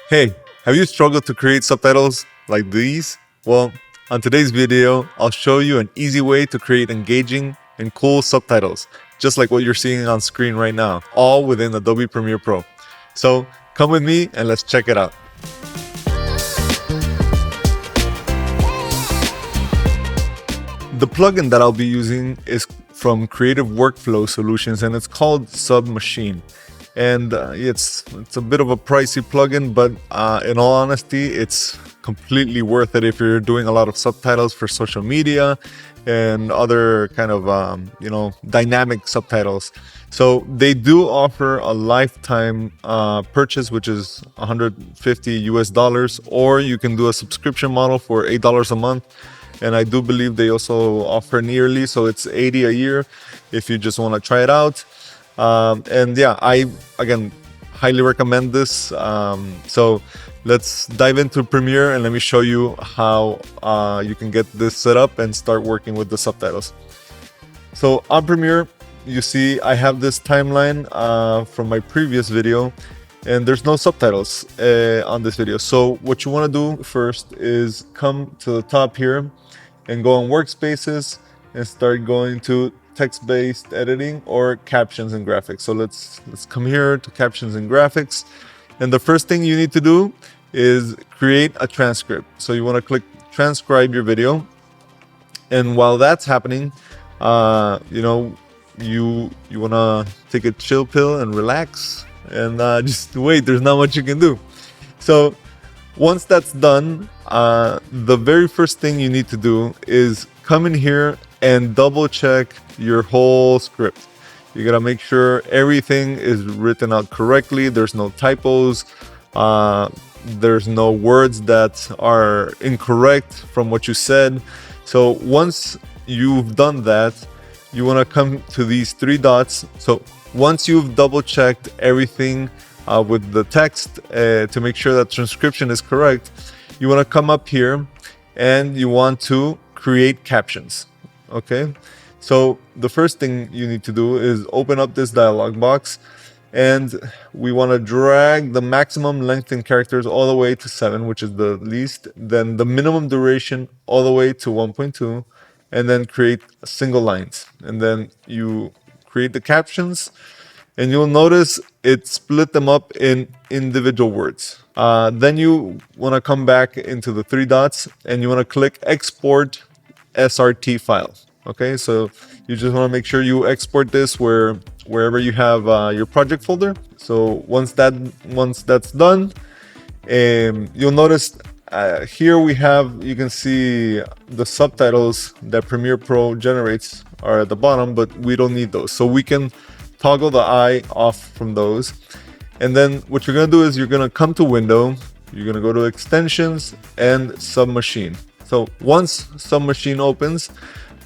Hey, have you struggled to create subtitles like these? Well, on today's video, I'll show you an easy way to create engaging and cool subtitles, just like what you're seeing on screen right now, all within Adobe Premiere Pro. So come with me and let's check it out. The plugin that I'll be using is from Creative Workflow Solutions and it's called Submachine. And it's a bit of a pricey plugin, but in all honesty, it's completely worth it if you're doing a lot of subtitles for social media and other kind of dynamic subtitles. So they do offer a lifetime purchase, which is 150 US dollars, or you can do a subscription model for $8 a month. And I do believe they also offer an yearly, so it's 80 a year if you just want to try it out. And yeah, I again highly recommend this. So let's dive into Premiere and let me show you how you can get this set up and start working with the subtitles. So on Premiere, you see I have this timeline from my previous video, and there's no subtitles on this video. So what you want to do first is come to the top here and go on Workspaces and start going to text-based editing or captions and graphics. So let's come here to captions and graphics. And the first thing you need to do is create a transcript. So you want to click transcribe your video. And while that's happening, you want to take a chill pill and relax and just wait. There's not much you can do. So once that's done, the very first thing you need to do is come in here and double check your whole script. You gotta make sure everything is written out correctly. There's no typos. There's no words that are incorrect from what you said. So once you've done that, you wanna come to these three dots. So once you've double checked everything with the text to make sure that transcription is correct, you wanna come up here and you want to create captions. Okay, so the first thing you need to do is open up this dialog box, and we want to drag the maximum length in characters all the way to 7, which is the least, then the minimum duration all the way to 1.2, and then create single lines. And then you create the captions, and you'll notice it split them up in individual words. Then you want to come back into the three dots, and you want to click export SRT file. Okay, so you just want to make sure you export this wherever you have your project folder. So once that's done, you'll notice here you can see the subtitles that Premiere Pro generates are at the bottom, but we don't need those. So we can toggle the eye off from those. And then what you're gonna do is you're gonna come to Window, you're gonna go to Extensions and Submachine. So once Submachine opens,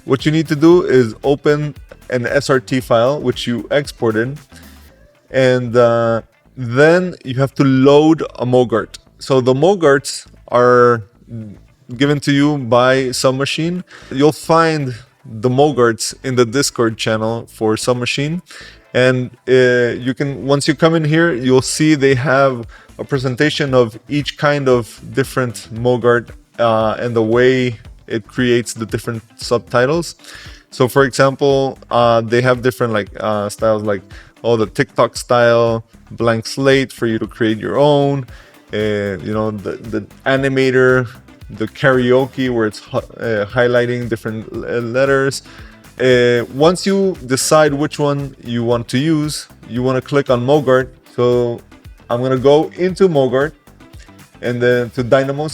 what you need to do is open an SRT file, which you exported, and then you have to load a MOGRT. So the MOGRTs are given to you by Submachine. You'll find the MOGRTs in the Discord channel for Submachine. And you can, once you come in here, you'll see they have a presentation of each kind of different MOGRT and the way it creates the different subtitles. So for example, they have different styles, like the TikTok style, blank slate for you to create your own, the animator, the karaoke where it's highlighting different letters. Once you decide which one you want to use, you want to click on MOGRT. So I'm going to go into MOGRT and then to Dynamo,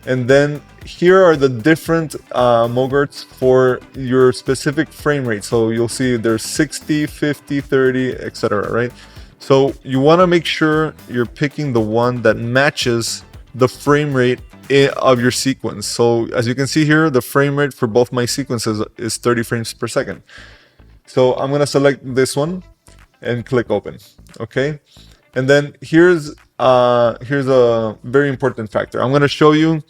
and then here are the different MOGRTs for your specific frame rate. So you'll see there's 60, 50, 30, etc. Right? So you want to make sure you're picking the one that matches the frame rate of your sequence. So as you can see here, the frame rate for both my sequences is 30 frames per second. So I'm going to select this one and click open. Okay. And then here's a very important factor. I'm going to show you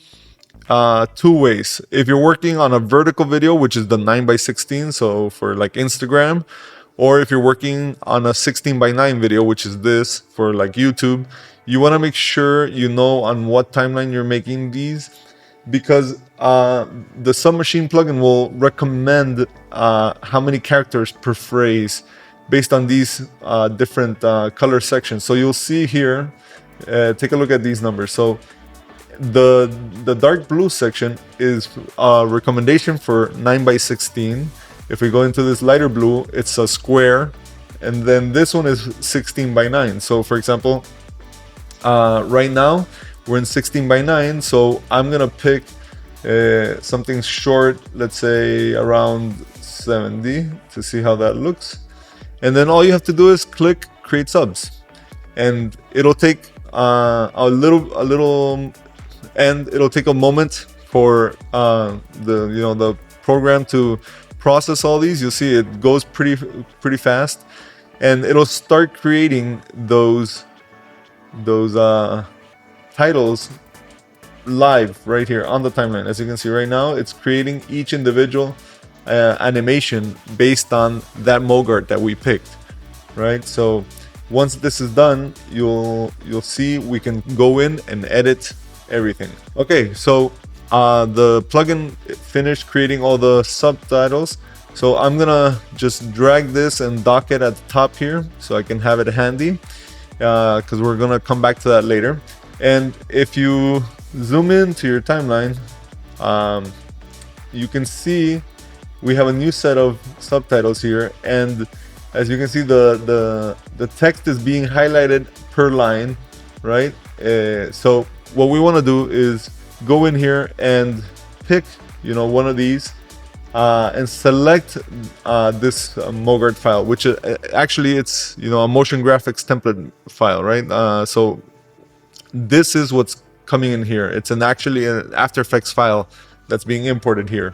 two ways. If you're working on a vertical video, which is the 9:16, so for like Instagram, or if you're working on a 16:9 video, which is this for like YouTube, you want to make sure you know on what timeline you're making these, because the Submachine plugin will recommend how many characters per phrase based on these different color sections. So you'll see here, take a look at these numbers. So the dark blue section is a recommendation for 9:16. If we go into this lighter blue, it's a square, and then this one is 16:9. So for example, right now we're in 16:9, so I'm gonna pick something short, let's say around 70, to see how that looks. And then all you have to do is click create subs, and it'll take a little and it'll take a moment for the program to process all these. You'll see it goes pretty fast, and it'll start creating those titles live right here on the timeline. As you can see right now, it's creating each individual animation based on that MOGRT that we picked, right? So once this is done, you'll see we can go in and edit everything. Okay, so the plugin finished creating all the subtitles. So I'm gonna just drag this and dock it at the top here so I can have it handy, because we're gonna come back to that later. And if you zoom in to your timeline, you can see we have a new set of subtitles here, and as you can see, the text is being highlighted per line, right? So what we want to do is go in here and pick, one of these, and select this MOGRT file, which actually it's a motion graphics template file, right? So this is what's coming in here. It's actually an After Effects file that's being imported here.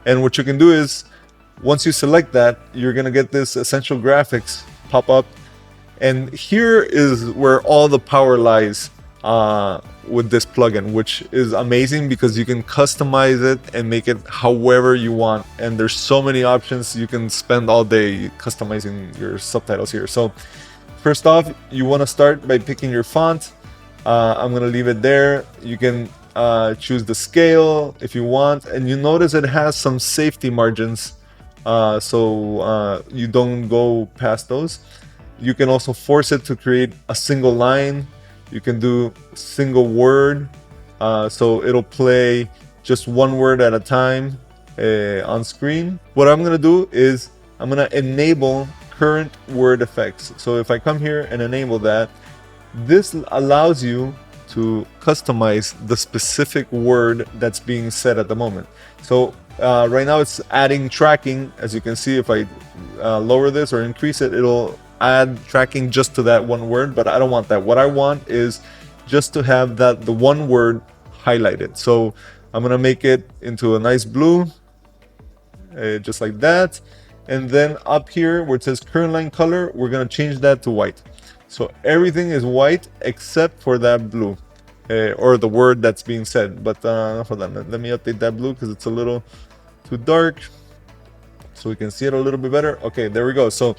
And what you can do is, once you select that, you're gonna get this essential graphics pop up, and here is where all the power lies with this plugin, which is amazing because you can customize it and make it however you want. And there's so many options. You can spend all day customizing your subtitles here. So first off, you want to start by picking your font. I'm gonna leave it there. You can choose the scale if you want, and you notice it has some safety margins, so you don't go past those. You can also force it to create a single line. You can do single word, so it'll play just one word at a time on screen. What I'm gonna do is I'm gonna enable current word effects. So if I come here and enable that, this allows you to customize the specific word that's being said at the moment. So right now it's adding tracking. As you can see, if I lower this or increase it, it'll add tracking just to that one word, but I don't want that. What I want is just to have the one word highlighted. So I'm gonna make it into a nice blue, just like that. And then up here where it says current line color, we're gonna change that to white. So everything is white except for that blue, or the word that's being said. But hold on, let me update that blue because it's a little too dark, so we can see it a little bit better. Okay, there we go. So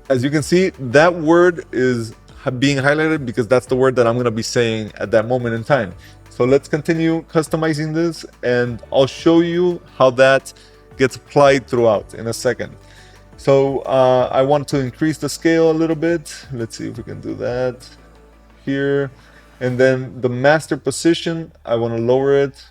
as you can see, that word is being highlighted because that's the word that I'm going to be saying at that moment in time. So let's continue customizing this, and I'll show you how that gets applied throughout in a second. So I want to increase the scale a little bit. Let's see if we can do that here. And then the master position, I want to lower it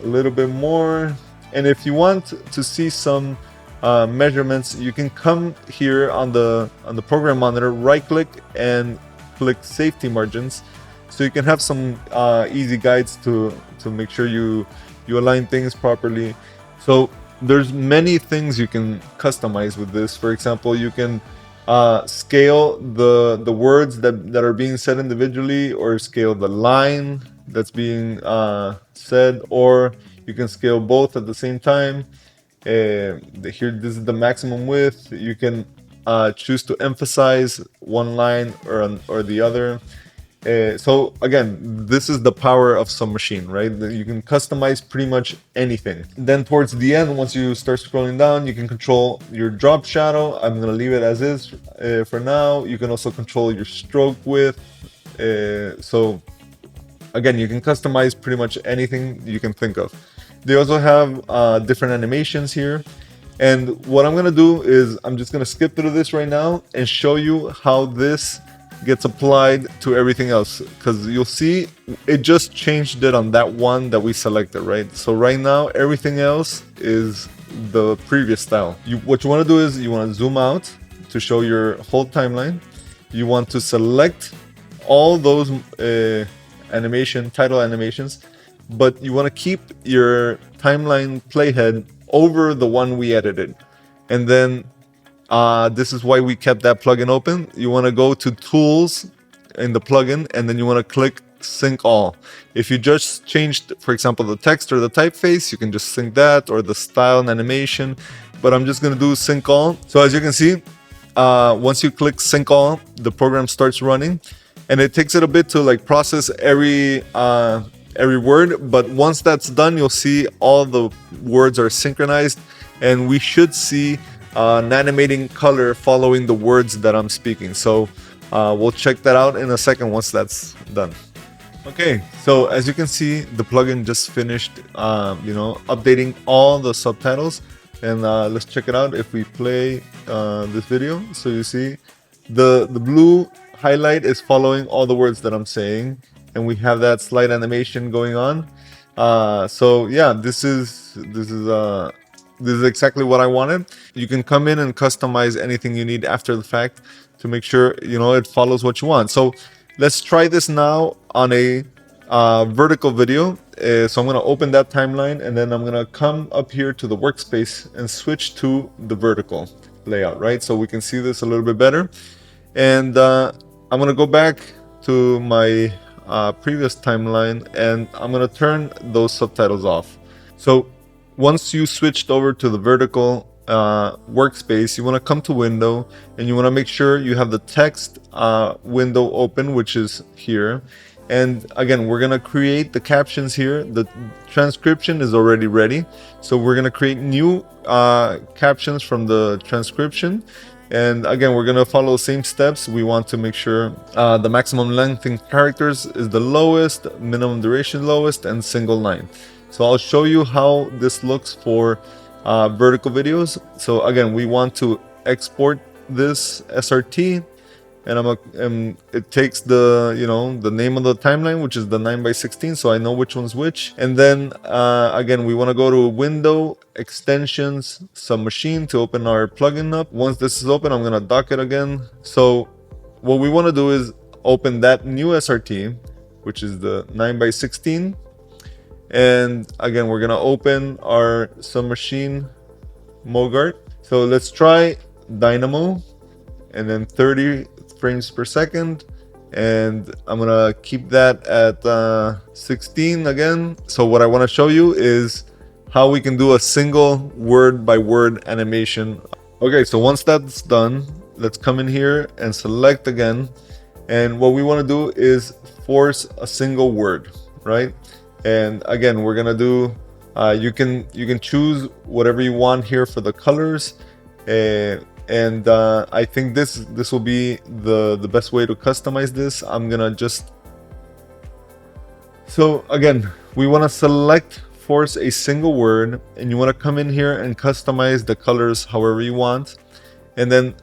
a little bit more. And if you want to see some measurements, you can come here on the program monitor, right click and click safety margins, so you can have some easy guides to make sure you align things properly. So there's many things you can customize with this. For example, you can scale the words that are being said individually, or scale the line that's being said, or you can scale both at the same time. Here, this is the maximum width. You can choose to emphasize one line or the other. So again, this is the power of Submachine, right? You can customize pretty much anything. Then towards the end, once you start scrolling down, you can control your drop shadow. I'm gonna leave it as is for now. You can also control your stroke width. So again, you can customize pretty much anything you can think of. They also have different animations here. And what I'm gonna do is I'm just gonna skip through this right now and show you how this gets applied to everything else, because you'll see it just changed it on that one that we selected, right? So right now everything else is the previous style. What you want to do is you want to zoom out to show your whole timeline. You want to select all those title animations, but you want to keep your timeline playhead over the one we edited. And then this is why we kept that plugin open. You want to go to tools in the plugin, and then you want to click sync all. If you just changed, for example, the text or the typeface, you can just sync that, or the style and animation, but I'm just going to do sync all. So as you can see, once you click sync all, the program starts running, and it takes it a bit to like process every word, but once that's done, you'll see all the words are synchronized, and we should see an animating color following the words that I'm speaking. So we'll check that out in a second once that's done. Okay, so as you can see, the plugin just finished, updating all the subtitles, and let's check it out. If we play this video, so you see the blue highlight is following all the words that I'm saying, and we have that slide animation going on. So yeah, this is exactly what I wanted. You can come in and customize anything you need after the fact to make sure it follows what you want. So let's try this now on a vertical video. So I'm going to open that timeline, and then I'm going to come up here to the workspace and switch to the vertical layout, right? So we can see this a little bit better. And I'm going to go back to my previous timeline, and I'm going to turn those subtitles off. So once you switched over to the vertical workspace, you want to come to window, and you want to make sure you have the text window open, which is here. And again, we're going to create the captions here. The transcription is already ready, so we're going to create new captions from the transcription. And again, we're going to follow the same steps. We want to make sure the maximum length in characters is the lowest, minimum duration lowest, and single line. So I'll show you how this looks for vertical videos. So again, we want to export this SRT, and it takes the the name of the timeline, which is the 9x16, so I know which one's which. And then again, we want to go to Window, Extensions, Submachine to open our plugin up. Once this is open, I'm going to dock it again. So what we want to do is open that new SRT, which is the 9x16. And again, we're going to open our Submachine MOGRT. So let's try Dynamo, and then 30 frames per second, and I'm gonna keep that at 16 again. So what I want to show you is how we can do a single word by word animation. Okay, so once that's done, let's come in here and select again, and what we want to do is force a single word, right? And again, we're gonna do you can choose whatever you want here for the colors, and I think this will be the best way to customize this. I'm gonna just, so again, we want to select force a single word, and you want to come in here and customize the colors however you want. And then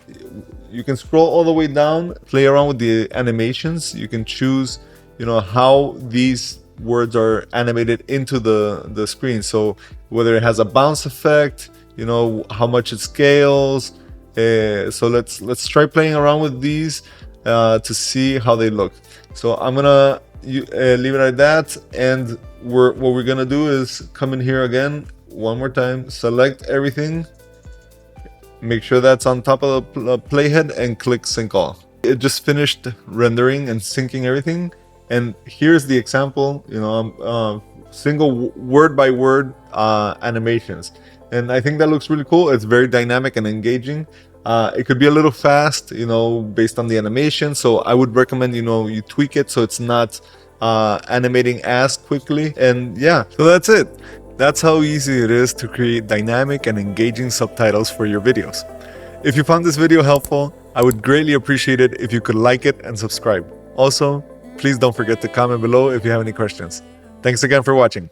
you can scroll all the way down, play around with the animations. You can choose how these words are animated into the screen, so whether it has a bounce effect, how much it scales. So let's try playing around with these to see how they look. So I'm gonna leave it at that, and what we're gonna do is come in here again one more time, select everything, make sure that's on top of the playhead, and click sync all. It just finished rendering and syncing everything, and here's the example, single word by word animations. And I think that looks really cool. It's very dynamic and engaging. It could be a little fast, you know, based on the animation. So I would recommend, you know, you tweak it so it's not animating as quickly. And yeah, so that's it. That's how easy it is to create dynamic and engaging subtitles for your videos. If you found this video helpful, I would greatly appreciate it if you could like it and subscribe. Also, please don't forget to comment below if you have any questions. Thanks again for watching.